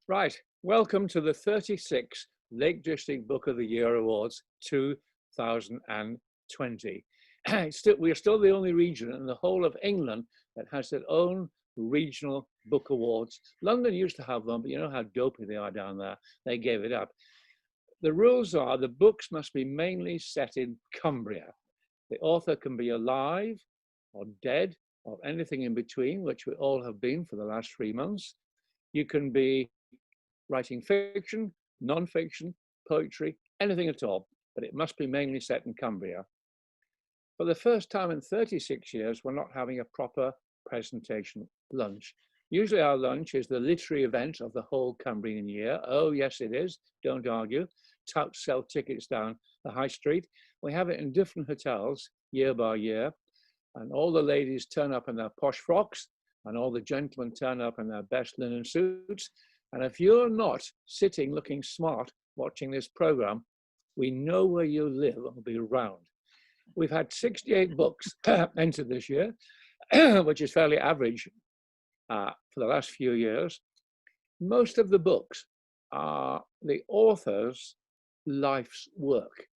Right, welcome to the 36th Lake District Book of the Year Awards 2020. We are still the only region in the whole of England that has their own regional book awards. London used to have them, but you know how dopey they are down there. They gave it up. The rules are the books must be mainly set in Cumbria. The author can be alive or dead or anything in between, which we all have been for the last 3 months. You can be writing fiction, non-fiction, poetry, anything at all, but it must be mainly set in Cumbria. For the first time in 36 years, we're not having a proper presentation lunch. Usually our lunch is the literary event of the whole Cumbrian year. Oh, yes, it is. Don't argue. Touts sell tickets down the high street. We have it in different hotels year by year, and all the ladies turn up in their posh frocks, and all the gentlemen turn up in their best linen suits. And if you're not sitting looking smart watching this program, we know where you live and will be around. We've had 68 books entered this year, which is fairly average for the last few years. Most of the books are the author's life's work,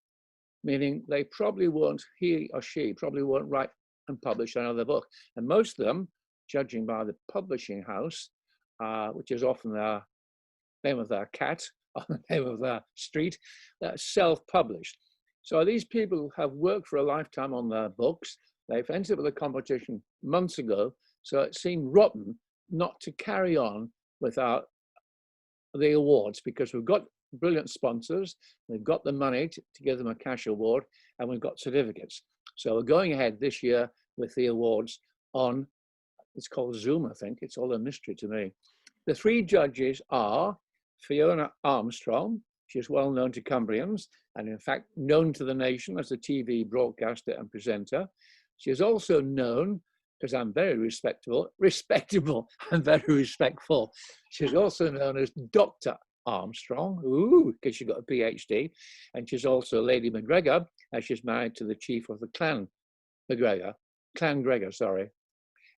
meaning they probably won't, he or she probably won't write and publish another book. And most of them, judging by the publishing house, which is often the name of their cat or the name of their street, self-published. So these people have worked for a lifetime on their books. They've entered the competition months ago, so it seemed rotten not to carry on without the awards, because we've got brilliant sponsors, we've got the money to give them a cash award, and we've got certificates. So we're going ahead this year with the awards on, it's called Zoom, I think. It's all a mystery to me. The three judges are Fiona Armstrong. She's well known to Cumbrians and in fact known to the nation as a TV broadcaster and presenter. She is also known, because I'm very respectable and very respectful. She's also known as Dr. Armstrong, because she got a PhD, and she's also Lady McGregor, as she's married to the chief of the Clan Gregor, sorry.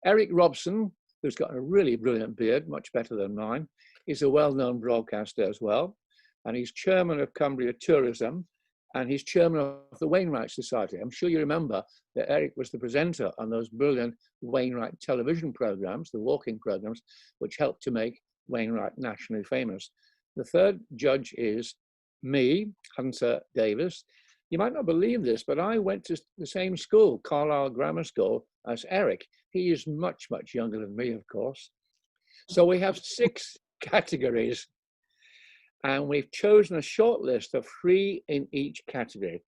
Eric Robson, who's got a really brilliant beard, much better than mine, is a well-known broadcaster as well, and he's chairman of Cumbria Tourism, and he's chairman of the Wainwright Society. I'm sure you remember that Eric was the presenter on those brilliant Wainwright television programs, the walking programs, which helped to make Wainwright nationally famous. The third judge is me, Hunter Davies. You might not believe this, but I went to the same school, Carlisle Grammar School, as Eric. He is much, much younger than me, of course. So we have 6 categories, and we've chosen a short list of 3 in each category.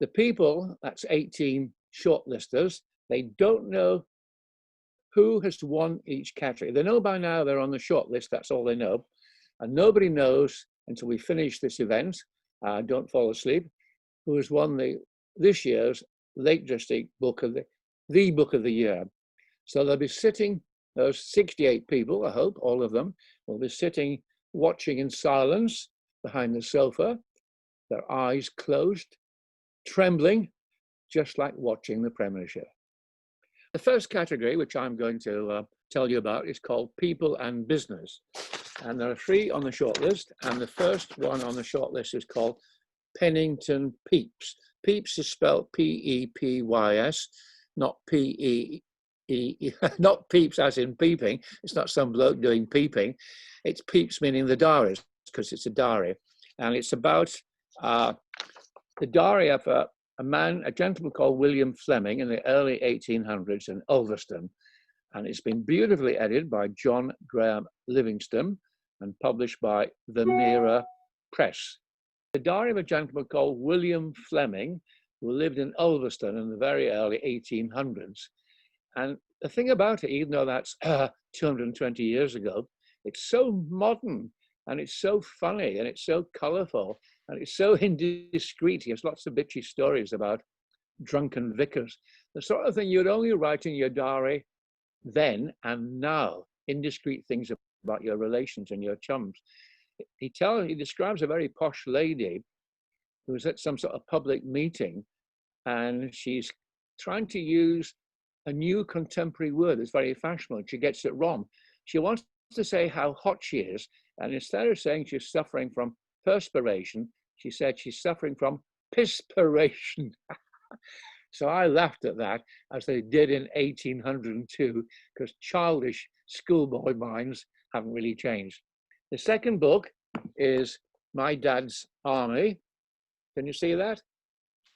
The people, that's 18 shortlisters, they don't know who has won each category. They know by now they're on the short list, that's all they know. And nobody knows until we finish this event, don't fall asleep, who has won this year's Lake District Book of the Book of the Year. So they'll be sitting, those 68 people, I hope, all of them, will be sitting watching in silence behind the sofa, their eyes closed, trembling, just like watching the Premiership. The first category, which I'm going to tell you about, is called People and Business. And there are 3 on the shortlist, and the first one on the shortlist is called Pennington Pepys. Pepys is spelled P-E-P-Y-S, not P-E-E, not peeps as in peeping. It's not some bloke doing peeping. It's Pepys meaning the diaries, because it's a diary. And it's about the diary of a gentleman called William Fleming in the early 1800s in Ulverston. And it's been beautifully edited by John Graham Livingston and published by the Mirror Press. The diary of a gentleman called William Fleming, who lived in Ulverston in the very early 1800s. And the thing about it, even though that's 220 years ago, it's so modern and it's so funny and it's so colorful and it's so indiscreet. He has lots of bitchy stories about drunken vicars, the sort of thing you'd only write in your diary then and now, indiscreet things about your relations and your chums. He describes a very posh lady who was at some sort of public meeting, and she's trying to use a new contemporary word that's very fashionable, and she gets it wrong. She wants to say how hot she is, and instead of saying she's suffering from perspiration, she said she's suffering from pispiration. So I laughed at that, as they did in 1802, because childish schoolboy minds haven't really changed. The second book is My Dad's Army. Can you see that?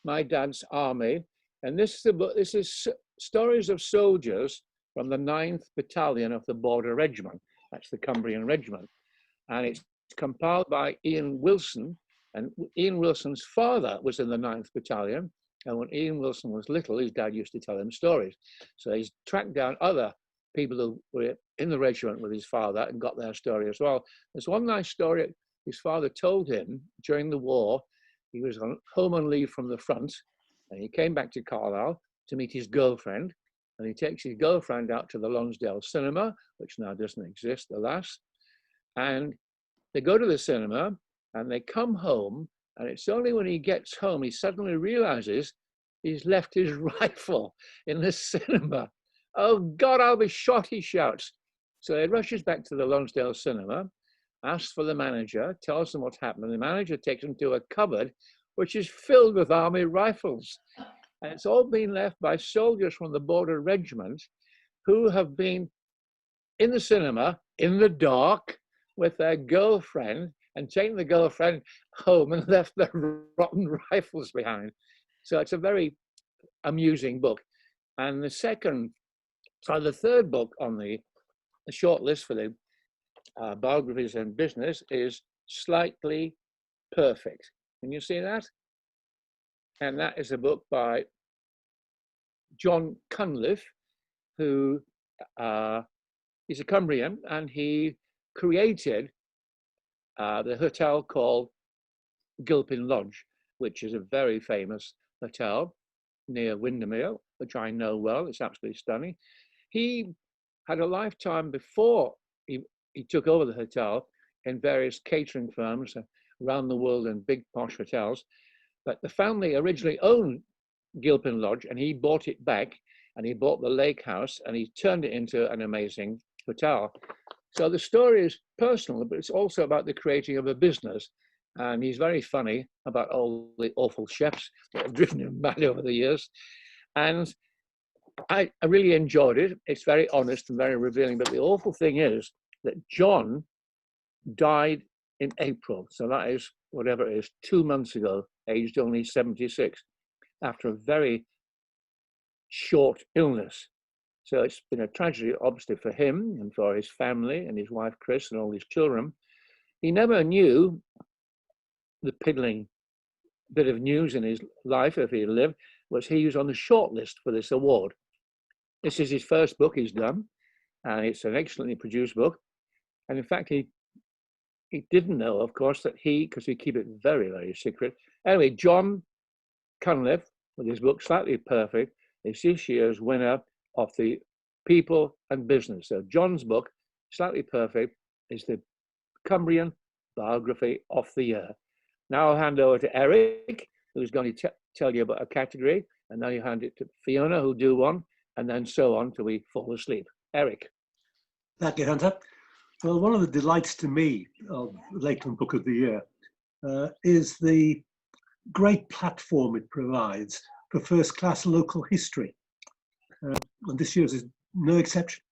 My Dad's Army. And this is a book, this is stories of soldiers from the 9th Battalion of the Border Regiment. That's the Cumbrian Regiment. And it's compiled by Ian Wilson. And Ian Wilson's father was in the 9th Battalion. And when Ian Wilson was little, his dad used to tell him stories. So he's tracked down other people who were in the regiment with his father and got their story as well. There's one nice story his father told him during the war. He was home on leave from the front, and he came back to Carlisle to meet his girlfriend. And he takes his girlfriend out to the Lonsdale Cinema, which now doesn't exist, alas. And they go to the cinema, and they come home, and it's only when he gets home he suddenly realizes he's left his rifle in the cinema. Oh God, I'll be shot, he shouts. So he rushes back to the Lonsdale Cinema, asks for the manager, tells them what's happened. The manager takes him to a cupboard which is filled with army rifles. And it's all been left by soldiers from the Border Regiment who have been in the cinema in the dark with their girlfriend and taken the girlfriend home and left the rotten rifles behind. So it's a very amusing book. And the third book on the short list for the biographies and business is Slightly Perfect. Can you see that? And that is a book by John Cunliffe, who is a Cumbrian, and he created the hotel called Gilpin Lodge, which is a very famous hotel near Windermere, which I know well. It's absolutely stunning. He had a lifetime before he took over the hotel in various catering firms around the world in big posh hotels. But the family originally owned Gilpin Lodge, and he bought it back, and he bought the lake house, and he turned it into an amazing hotel. So the story is personal, but it's also about the creating of a business. And he's very funny about all the awful chefs that have driven him mad over the years. And I really enjoyed it. It's very honest and very revealing. But the awful thing is that John died in April. So that is, whatever it is, 2 months ago, aged only 76, after a very short illness. So it's been a tragedy, obviously, for him and for his family and his wife, Chris, and all his children. He never knew the piddling bit of news in his life, if he lived, was he was on the shortlist for this award. This is his first book he's done, and it's an excellently produced book. And in fact, he didn't know, of course, that because we keep it very, very secret. Anyway, John Cunliffe, with his book Slightly Perfect, is this year's winner of the People and Business. So John's book, Slightly Perfect, is the Cumbrian Biography of the Year. Now I'll hand over to Eric, who's going to tell you about a category, and then you hand it to Fiona, who'll do one, and then so on till we fall asleep. Eric. Thank you, Hunter. Well, one of the delights to me of Lakeland Book of the Year is the great platform it provides for first-class local history. And this year's is no exception.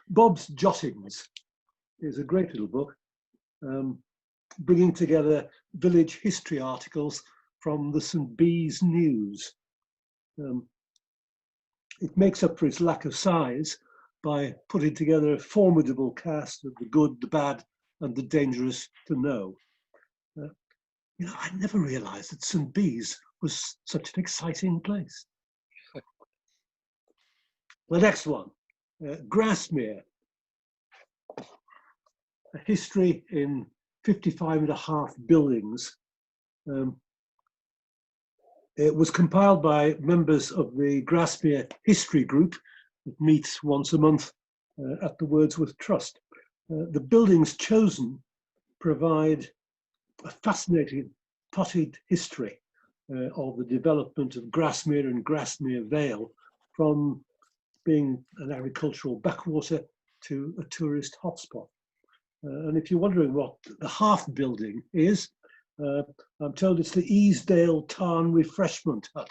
Bob's Jottings is a great little book, bringing together village history articles from the St. Bees News. It makes up for its lack of size by putting together a formidable cast of the good, the bad, and the dangerous to know. I never realized that St. Bees was such an exciting place. The next one, Grasmere, a history in 55.5 buildings. It was compiled by members of the Grasmere History Group that meets once a month at the Wordsworth Trust. The buildings chosen provide a fascinating potted history of the development of Grasmere and Grasmere Vale, from being an agricultural backwater to a tourist hotspot. And if you're wondering what the half building is, I'm told it's the Easdale Tarn Refreshment Hut,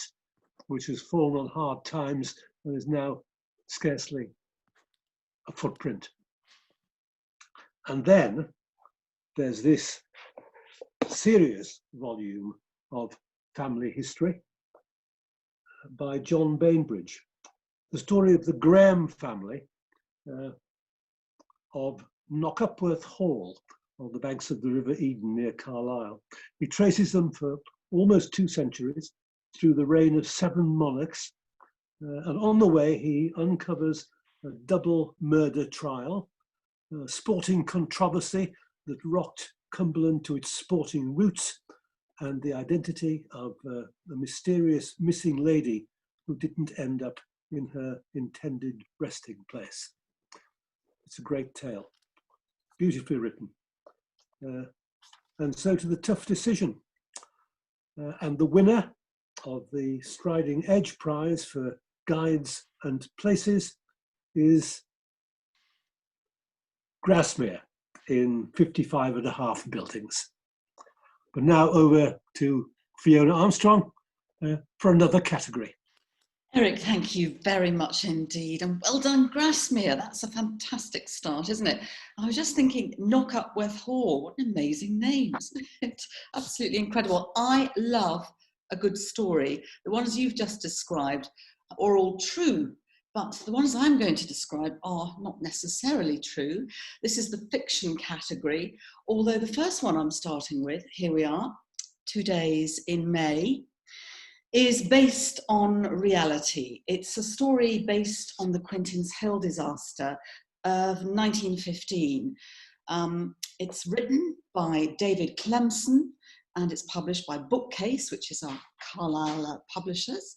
which has fallen on hard times and is now scarcely a footprint. And then there's this serious volume of family history by John Bainbridge, the story of the Graham family of Knockupworth Hall on the banks of the River Eden near Carlisle. He traces them for almost 2 centuries through the reign of 7 monarchs, and on the way he uncovers a double murder trial, a sporting controversy that rocked Cumberland to its sporting roots, and the identity of a mysterious missing lady who didn't end up in her intended resting place. It's a great tale, beautifully written. And so to the tough decision. And the winner of the Striding Edge Prize for Guides and Places is Grasmere in 55.5 buildings. But now over to Fiona Armstrong for another category. Eric, thank you very much indeed. And well done, Grasmere. That's a fantastic start, isn't it? I was just thinking, Knockupworth Hall. What an amazing name, isn't it? Absolutely incredible. I love a good story. The ones you've just described are all true, but the ones I'm going to describe are not necessarily true. This is the fiction category, although the first one I'm starting with, here we are, 2 Days in May, is based on reality. It's a story based on the Quintin's Hill disaster of 1915. It's written by David Clemson and it's published by Bookcase, which is our Carlisle publishers.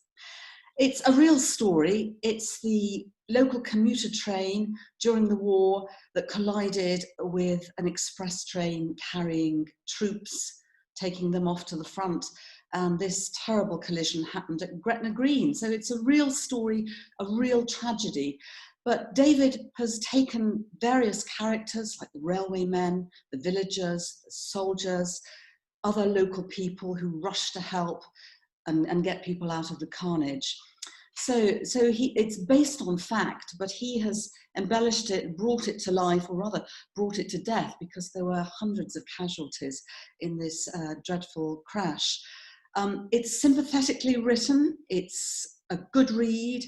It's a real story. It's the local commuter train during the war that collided with an express train carrying troops, taking them off to the front. And this terrible collision happened at Gretna Green. So it's a real story, a real tragedy. But David has taken various characters like the railwaymen, the villagers, the soldiers, other local people who rush to help and get people out of the carnage. So it's based on fact, but he has embellished it, brought it to life, or rather brought it to death, because there were hundreds of casualties in this dreadful crash. It's sympathetically written. It's a good read.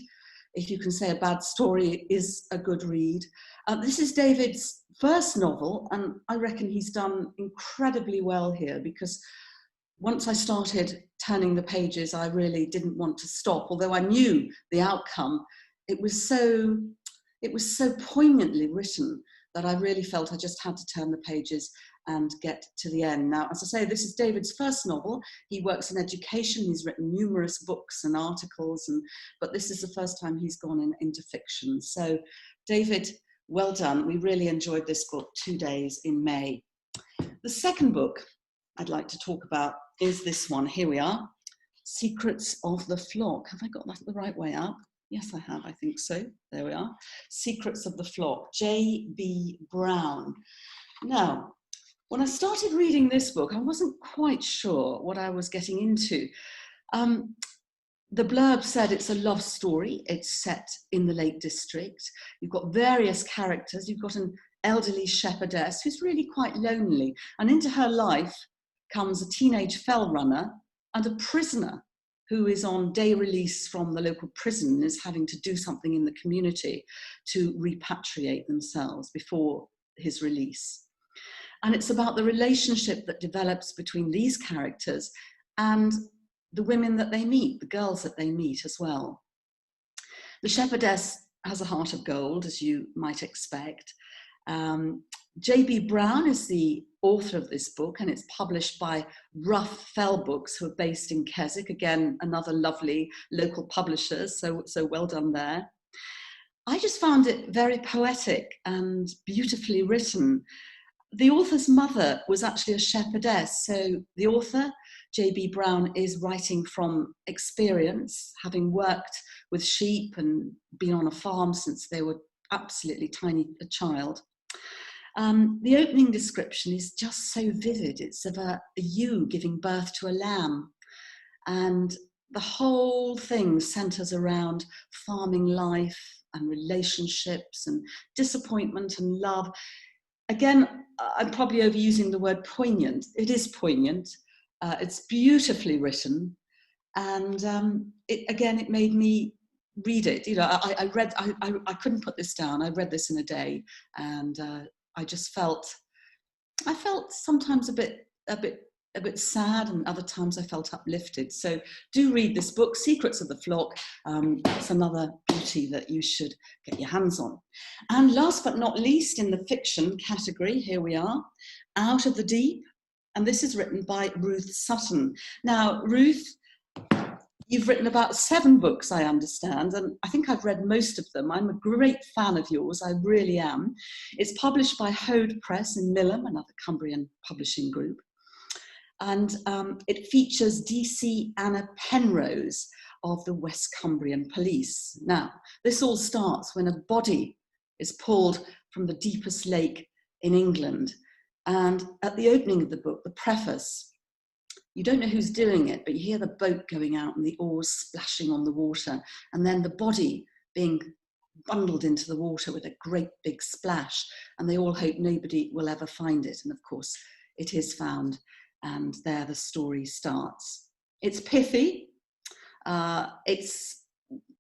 If you can say a bad story is a good read. This is David's first novel, and I reckon he's done incredibly well here, because once I started turning the pages, I really didn't want to stop, although I knew the outcome. It was so poignantly written that I really felt I just had to turn the pages and get to the end. Now, as I say, this is David's first novel. He works in education. He's written numerous books and articles, but this is the first time he's gone into fiction. So, David, well done. We really enjoyed this book, 2 Days in May. The second book I'd like to talk about is this one. Here we are, Secrets of the Flock. Have I got that the right way up? Yes, I have, I think so. There we are. Secrets of the Flock, J.B. Brown. Now, when I started reading this book, I wasn't quite sure what I was getting into. The blurb said it's a love story. It's set in the Lake District. You've got various characters. You've got an elderly shepherdess who's really quite lonely. And into her life comes a teenage fell runner and a prisoner who is on day release from the local prison and is having to do something in the community to repatriate themselves before his release. And it's about the relationship that develops between these characters and the women that they meet, the girls that they meet as well. The shepherdess has a heart of gold, as you might expect. J.B. Brown is the author of this book, and it's published by Rough Fell Books, who are based in Keswick. Again, another lovely local publishers, so well done there. I just found it very poetic and beautifully written. The author's mother was actually a shepherdess, so the author, J.B. Brown, is writing from experience, having worked with sheep and been on a farm since they were absolutely tiny a child. The opening description is just so vivid. It's of a ewe giving birth to a lamb. And the whole thing centers around farming life and relationships and disappointment and love. Again, I'm probably overusing the word poignant. It is poignant. It's beautifully written. And it made me read it. You know, I couldn't put this down. I read this in a day, and I felt sometimes a bit sad, and other times I felt uplifted. So do read this book, Secrets of the Flock. It's another beauty that you should get your hands on. And last but not least, in the fiction category, here we are, Out of the Deep. And this is written by Ruth Sutton. Now, Ruth, you've written about 7 books, I understand, and I think I've read most of them. I'm a great fan of yours, I really am. It's published by Hode Press in Millom, another Cumbrian publishing group. And it features DC Anna Penrose of the West Cumbrian Police. Now, this all starts when a body is pulled from the deepest lake in England. And at the opening of the book, the preface, you don't know who's doing it, but you hear the boat going out and the oars splashing on the water, and then the body being bundled into the water with a great big splash, and they all hope nobody will ever find it. And of course, it is found, and there the story starts. It's pithy. It's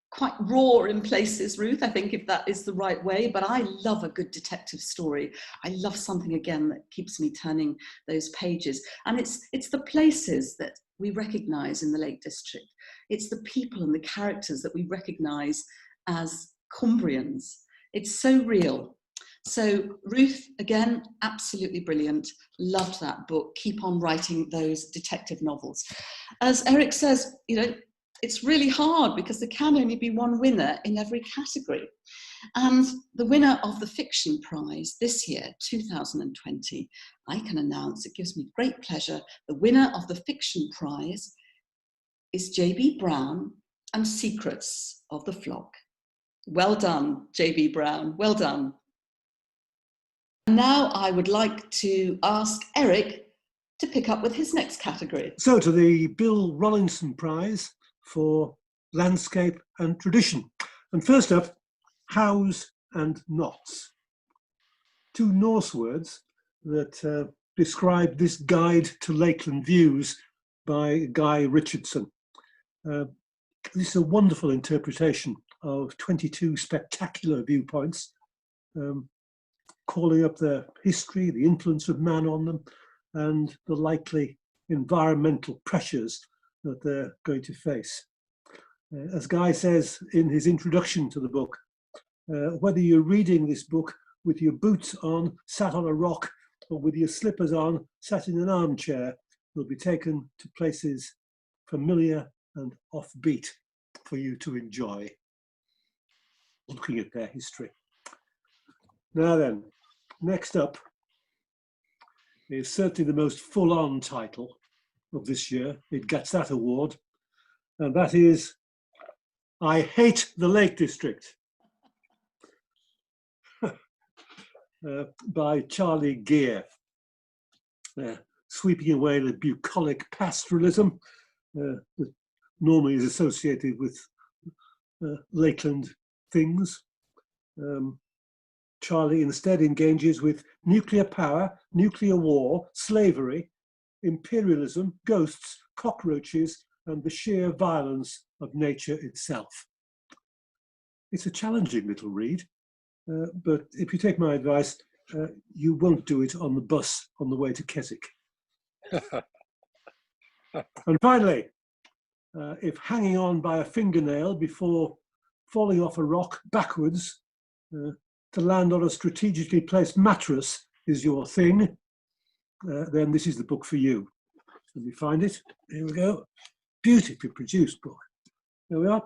quite raw in places, Ruth, I think, if that is the right way, but I love a good detective story. I love something, again, that keeps me turning those pages. And it's the places that we recognise in the Lake District. It's the people and the characters that we recognise as Cumbrians. It's so real. So Ruth, again, absolutely brilliant. Loved that book. Keep on writing those detective novels. As Eric says, you know, it's really hard because there can only be one winner in every category. And the winner of the Fiction Prize this year, 2020, I can announce, it gives me great pleasure, the winner of the Fiction Prize is J.B. Brown and Secrets of the Flock. Well done, J.B. Brown, well done. Now I would like to ask Eric to pick up with his next category. So to the Bill Rollinson Prize for Landscape and Tradition. And first up, house and knots. 2 Norse words that describe this guide to Lakeland views by Guy Richardson. This is a wonderful interpretation of 22 spectacular viewpoints, calling up their history, the influence of man on them, and the likely environmental pressures that they're going to face. As Guy says in his introduction to the book, whether you're reading this book with your boots on, sat on a rock, or with your slippers on, sat in an armchair, you'll be taken to places familiar and offbeat for you to enjoy, looking at their history. Now then, next up is certainly the most full-on title of this year. It gets that award, and that is I Hate the Lake District by Charlie Geer, sweeping away the bucolic pastoralism that normally is associated with Lakeland things. Charlie instead engages with nuclear power, nuclear war, slavery, imperialism, ghosts, cockroaches, and the sheer violence of nature itself. It's a challenging little read, but if you take my advice, you won't do it on the bus on the way to Keswick. And finally, if hanging on by a fingernail before falling off a rock backwards to land on a strategically placed mattress is your thing, then this is the book for you. Let me find it. Here we go. Beautifully produced book. There we are.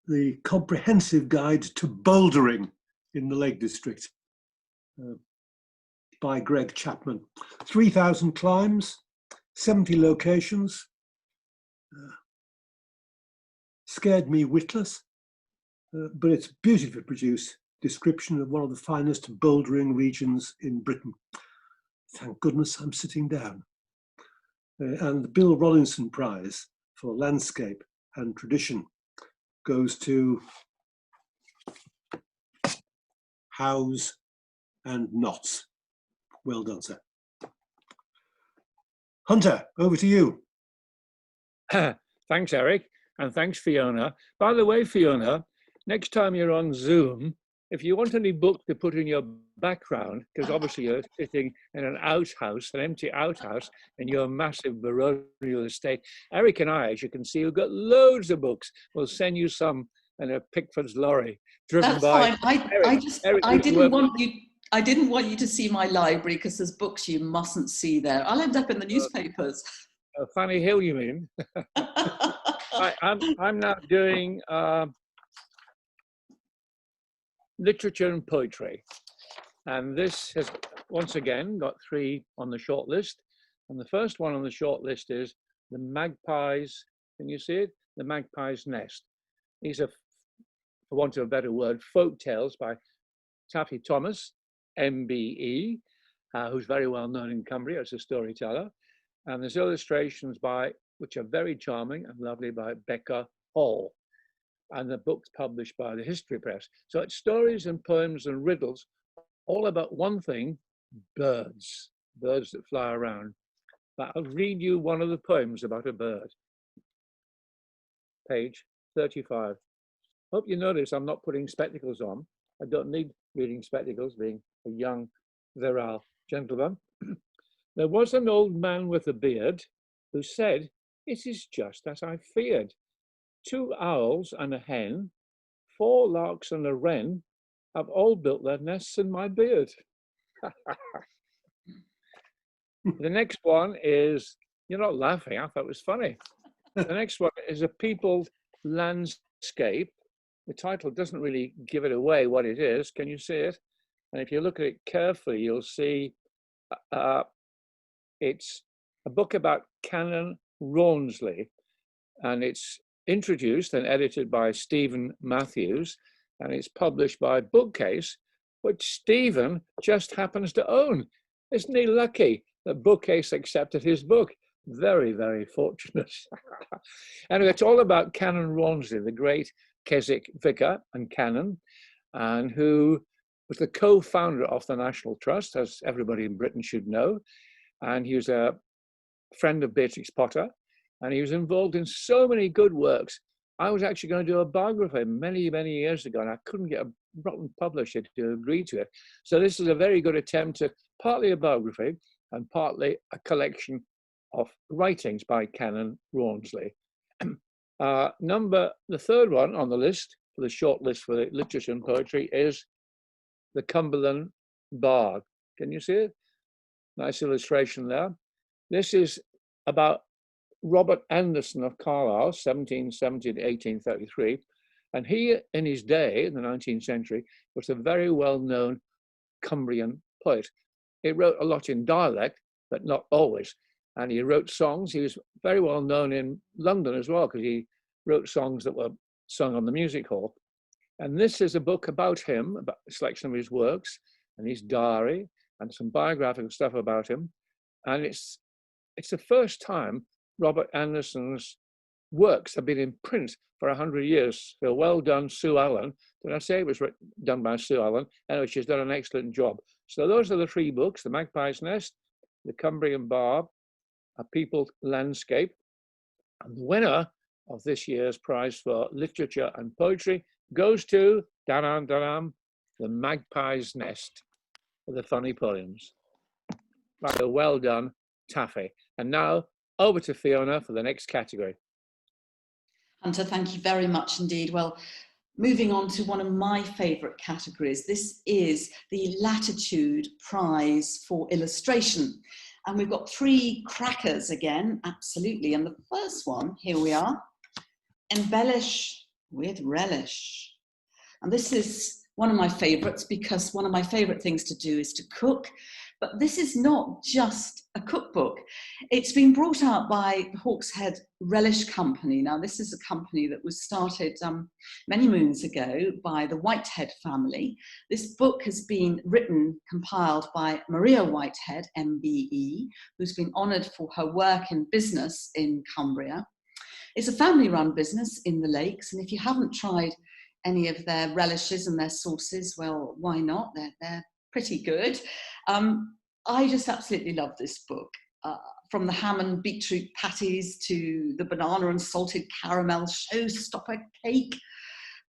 The Comprehensive Guide to Bouldering in the Lake District by Greg Chapman. 3,000 climbs, 70 locations. Scared me witless. but it's beautifully produced description of one of the finest bouldering regions in Britain. Thank goodness I'm sitting down. And the Bill Rollinson Prize for Landscape and Tradition goes to Howes and Knots. Well done, sir. Hunter, over to you. Thanks, Eric, and thanks, Fiona. By the way, Fiona, next time you're on Zoom, if you want any book to put in your background, because obviously you're sitting in an outhouse, an empty outhouse, in your massive baronial estate, Eric and I, as you can see, we've got loads of books. We'll send you some in a Pickford's lorry, driven That's by fine. Eric. I didn't want you to see my library because there's books you mustn't see there. I'll end up in the newspapers. Fanny Hill, you mean? I'm now doing literature and poetry, and this has once again got 3 on the short list. And the first one on the short list is The Magpie's. Can you see it? The Magpie's Nest. These are, for want of a better word, folk tales by Taffy Thomas, MBE, who's very well known in Cumbria as a storyteller. And there's illustrations which are very charming and lovely, by Becca Hall. And the book's published by the History Press. So it's stories and poems and riddles, all about one thing: birds that fly around. But I'll read you one of the poems about a bird. Page 35. Hope you notice I'm not putting spectacles on. I don't need reading spectacles, being a young, virile gentleman. There was an old man with a beard who said, "It is just as I feared. 2 owls and a hen, 4 larks and a wren have all built their nests in my beard." The next one is, you're not laughing, I thought it was funny. The next one is A Peopled Landscape. The title doesn't really give it away what it is. Can you see it? And if you look at it carefully, you'll see it's a book about Canon Rawnsley, and it's introduced and edited by Stephen Matthews, and it's published by Bookcase, which Stephen just happens to own. Isn't he lucky that Bookcase accepted his book? Very, very fortunate. Anyway, it's all about Canon Rawnsley, the great Keswick vicar and canon, and who was the co-founder of the National Trust, as everybody in Britain should know. And he was a friend of Beatrix Potter, and he was involved in so many good works. I was actually going to do a biography many, many years ago, and I couldn't get a rotten publisher to agree to it. So this is a very good attempt at partly a biography and partly a collection of writings by Canon Rawnsley. The third one on the list, for the short list for the literature and poetry, is The Cumberland Bard. Can you see it? Nice illustration there. This is about Robert Anderson of Carlisle, 1770 to 1833. And he, in his day, in the 19th century, was a very well-known Cumbrian poet. He wrote a lot in dialect, but not always. And he wrote songs. He was very well known in London as well, because he wrote songs that were sung on the music hall. And this is a book about him, about a selection of his works and his diary and some biographical stuff about him. And it's the first time Robert Anderson's works have been in print for 100 years. So well done, Sue Allen. Did I say it was done by Sue Allen? Anyway, she's done an excellent job. So those are the 3 books: The Magpie's Nest, The Cumbrian Barb, A Peopled Landscape. And the winner of this year's prize for literature and poetry goes to, The Magpie's Nest, for the funny poems. Right, so well done, Taffy. And now over to Fiona for the next category. Hunter, thank you very much indeed. Well, moving on to one of my favourite categories, this is the Latitude Prize for Illustration. And we've got 3 crackers again, absolutely. And the first one, here we are, Embellish with Relish. And this is one of my favourites, because one of my favourite things to do is to cook. But this is not just a cookbook. It's been brought out by the Hawkshead Relish Company. Now, this is a company that was started many moons ago by the Whitehead family. This book has been written, compiled by Maria Whitehead, MBE, who's been honoured for her work in business in Cumbria. It's a family-run business in the Lakes, and if you haven't tried any of their relishes and their sauces, well, why not? They're pretty good. I just absolutely love this book. From the ham and beetroot patties to the banana and salted caramel showstopper cake.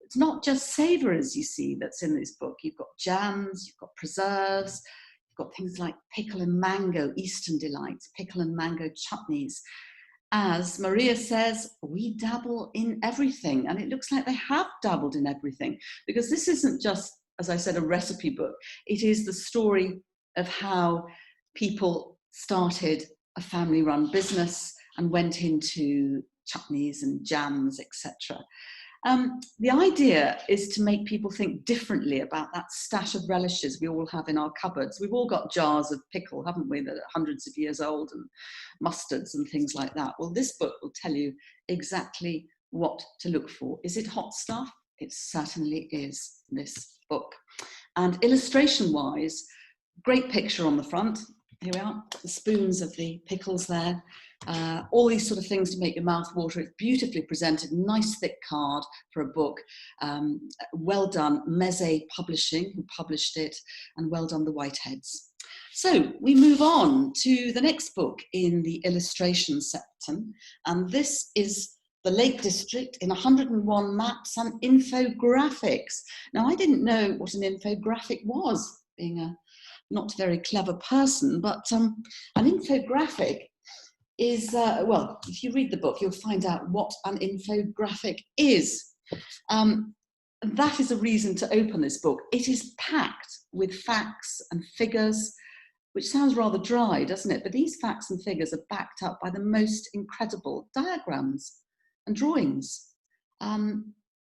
It's not just savours, you see, that's in this book. You've got jams, you've got preserves, you've got things like pickle and mango, Eastern delights, pickle and mango chutneys. As Maria says, we dabble in everything, and it looks like they have dabbled in everything, because this isn't just, as I said, a recipe book. It is the story of how people started a family-run business and went into chutneys and jams, etc. The idea is to make people think differently about that stash of relishes we all have in our cupboards. We've all got jars of pickle, haven't we, that are hundreds of years old, and mustards and things like that. Well, this book will tell you exactly what to look for. Is it hot stuff? It certainly is, this book. And illustration-wise, great picture on the front. Here we are, the spoons of the pickles there. All these sort of things to make your mouth water. It's beautifully presented, nice thick card for a book. Well done, Meze Publishing, who published it, and well done, the Whiteheads. So we move on to the next book in the illustration section, and this is the Lake District in 101 maps and infographics. Now, I didn't know what an infographic was, being a not very clever person, but an infographic is, well, if you read the book, you'll find out what an infographic is. That is a reason to open this book. It is packed with facts and figures, which sounds rather dry, doesn't it? But these facts and figures are backed up by the most incredible diagrams and drawings.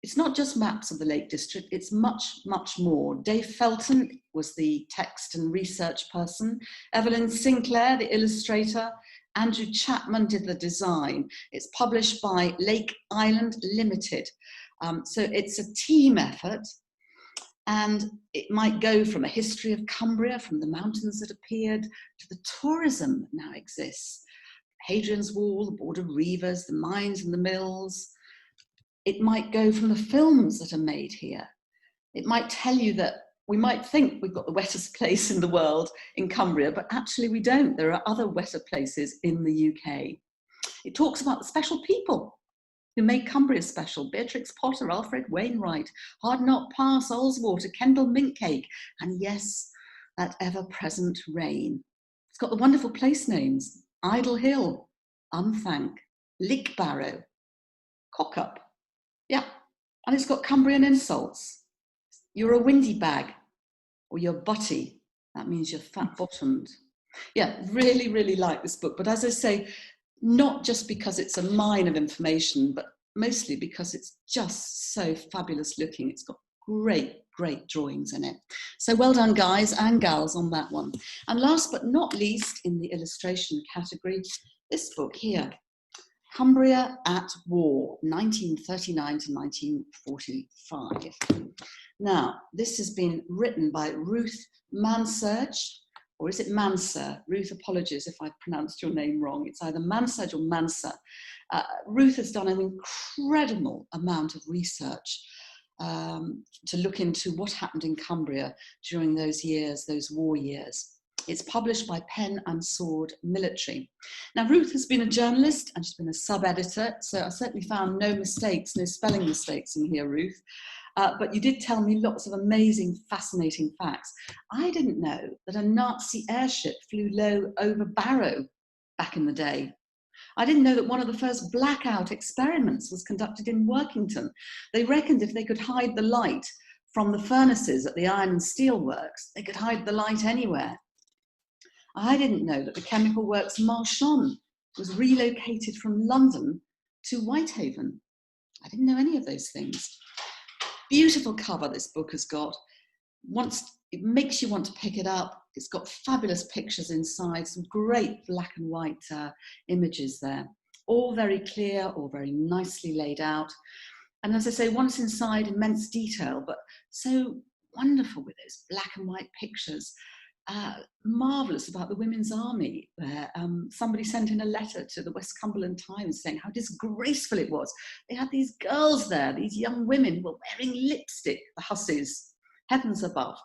It's not just maps of the Lake District, it's much, much more. Dave Felton was the text and research person. Evelyn Sinclair, the illustrator. Andrew Chapman did the design. It's published by Lake Island Limited. So it's a team effort, and it might go from a history of Cumbria, from the mountains that appeared, to the tourism that now exists. Hadrian's Wall, the Border Reivers, the mines and the mills. It might go from the films that are made here. It might tell you that we might think we've got the wettest place in the world in Cumbria, but actually we don't. There are other wetter places in the UK. It talks about the special people who made Cumbria special: Beatrix Potter, Alfred Wainwright, Hardknott Pass, Ullswater, Kendal Mintcake, and yes, that ever-present rain. It's got the wonderful place names: Idle Hill, Unthank, Lickbarrow, Cockup. Yeah, and it's got Cumbrian insults. You're a windy bag, or you're butty. That means you're fat-bottomed. Yeah, really, really like this book. But as I say, not just because it's a mine of information, but mostly because it's just so fabulous looking. It's got great, great drawings in it. So well done, guys and gals, on that one. And last but not least, in the illustration category, this book here, Cumbria at War, 1939 to 1945. Now, this has been written by Ruth Mansurge, or is it Manser? Ruth, apologies if I've pronounced your name wrong. It's either Mansurge or Manser. Ruth has done an incredible amount of research to look into what happened in Cumbria during those years, those war years. It's published by Pen and Sword Military. Now, Ruth has been a journalist and she's been a sub-editor, so I certainly found no mistakes, no spelling mistakes in here, Ruth. But you did tell me lots of amazing, fascinating facts. I didn't know that a Nazi airship flew low over Barrow back in the day. I didn't know that one of the first blackout experiments was conducted in Workington. They reckoned if they could hide the light from the furnaces at the iron and steel works, they could hide the light anywhere. I didn't know that the chemical works Marchon was relocated from London to Whitehaven. I didn't know any of those things. Beautiful cover this book has got. Once it makes you want to pick it up. It's got fabulous pictures inside, some great black and white images there, all very clear, all very nicely laid out. And as I say, once inside, immense detail, but so wonderful with those black and white pictures. Marvellous about the Women's Army there. Somebody sent in a letter to the West Cumberland Times saying how disgraceful it was. They had these girls there, these young women who were wearing lipstick, the hussies, heavens above.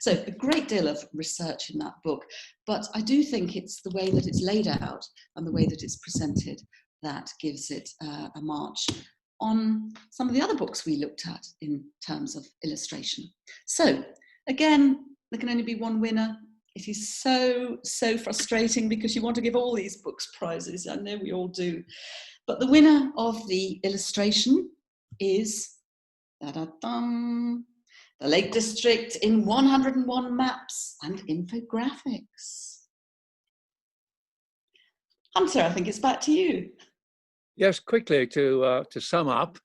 So a great deal of research in that book, but I do think it's the way that it's laid out and the way that it's presented that gives it a march on some of the other books we looked at in terms of illustration. So again, there can only be one winner. It is so, so frustrating because you want to give all these books prizes. I know we all do. But the winner of the illustration is the Lake District in 101 maps and infographics. Hunter, I think it's back to you. Yes, quickly to sum up,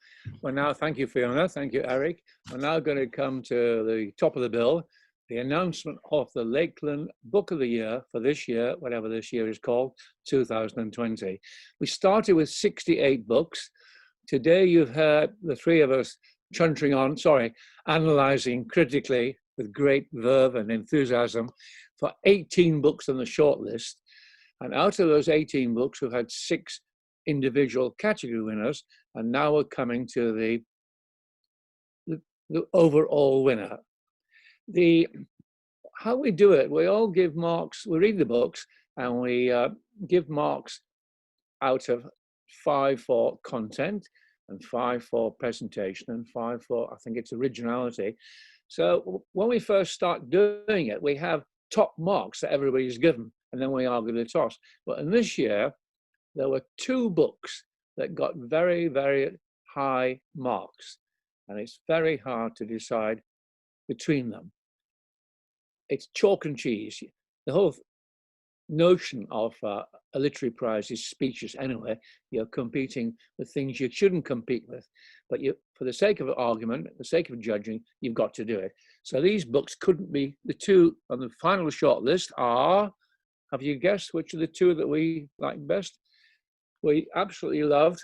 we're now, thank you Fiona, thank you Eric, we're now going to come to the top of the bill, the announcement of the Lakeland Book of the Year for this year, whatever this year is called, 2020. We started with 68 books. Today you've heard the three of us chuntering on, analysing critically with great verve and enthusiasm for 18 books on the shortlist. And out of those 18 books, we've had 6 individual category winners, and now we're coming to the overall winner. How we do it, we all give marks, we read the books, and we give marks out of 5 for content, and 5 for presentation, and 5 for, I think it's originality. So when we first start doing it, we have top marks that everybody's given, and then we argue the toss. But in this year, there were 2 books that got very, very high marks, and it's very hard to decide between them. It's chalk and cheese. The whole notion of a literary prize is speeches anyway. You're competing with things you shouldn't compete with, but for the sake of argument, the sake of judging, you've got to do it. So these books couldn't be, the 2 on the final shortlist are, have you guessed which are the 2 that we like best? We absolutely loved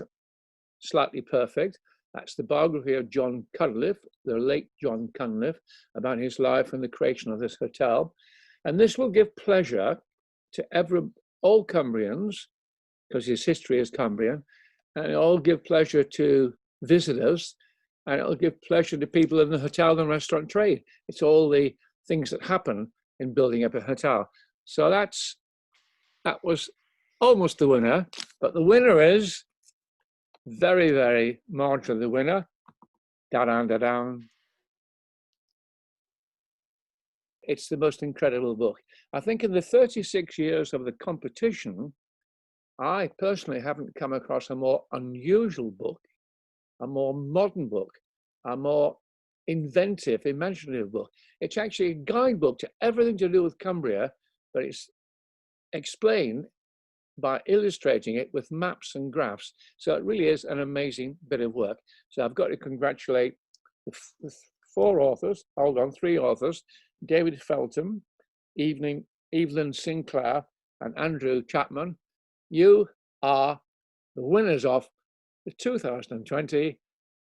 Slightly Perfect. That's the biography of John Cunliffe, the late John Cunliffe, about his life and the creation of this hotel. And this will give pleasure to all Cumbrians, because his history is Cumbrian, and it'll give pleasure to visitors, and it'll give pleasure to people in the hotel and restaurant trade. It's all the things that happen in building up a hotel. So that was almost the winner, but the winner is very, very marginally the winner. Da-down. It's the most incredible book. I think in the 36 years of the competition, I personally haven't come across a more unusual book, a more modern book, a more inventive, imaginative book. It's actually a guidebook to everything to do with Cumbria, but it's explained by illustrating it with maps and graphs. So it really is an amazing bit of work. So I've got to congratulate the 3 authors, David Feltham, Evelyn Sinclair, and Andrew Chapman. You are the winners of the 2020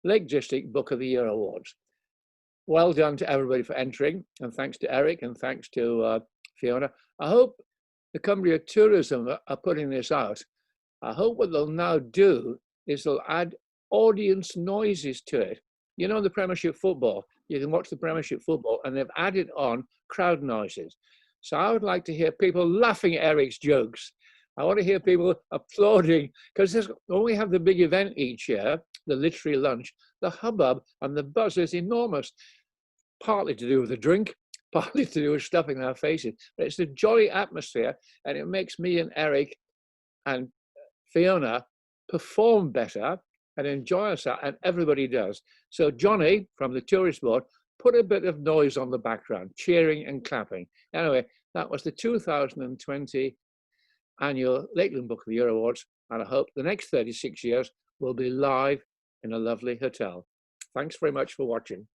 Lake District Book of the Year Awards. Well done to everybody for entering, and thanks to Eric and thanks to Fiona. I hope the Cumbria Tourism are putting this out. I hope what they'll now do is they'll add audience noises to it. You know, the Premiership football, you can watch the Premiership football and they've added on crowd noises. So I would like to hear people laughing at Eric's jokes. I want to hear people applauding, because when we have the big event each year, the literary lunch, the hubbub and the buzz is enormous, partly to do with the drink, partly to do with stuffing our faces, but it's a jolly atmosphere, and it makes me and Eric and Fiona perform better and enjoy ourselves, and everybody does. So Johnny from the tourist board put a bit of noise on the background, cheering and clapping. Anyway, that was the 2020 annual Lakeland Book of the Year Awards, and I hope the next 36 years will be live in a lovely hotel. Thanks very much for watching.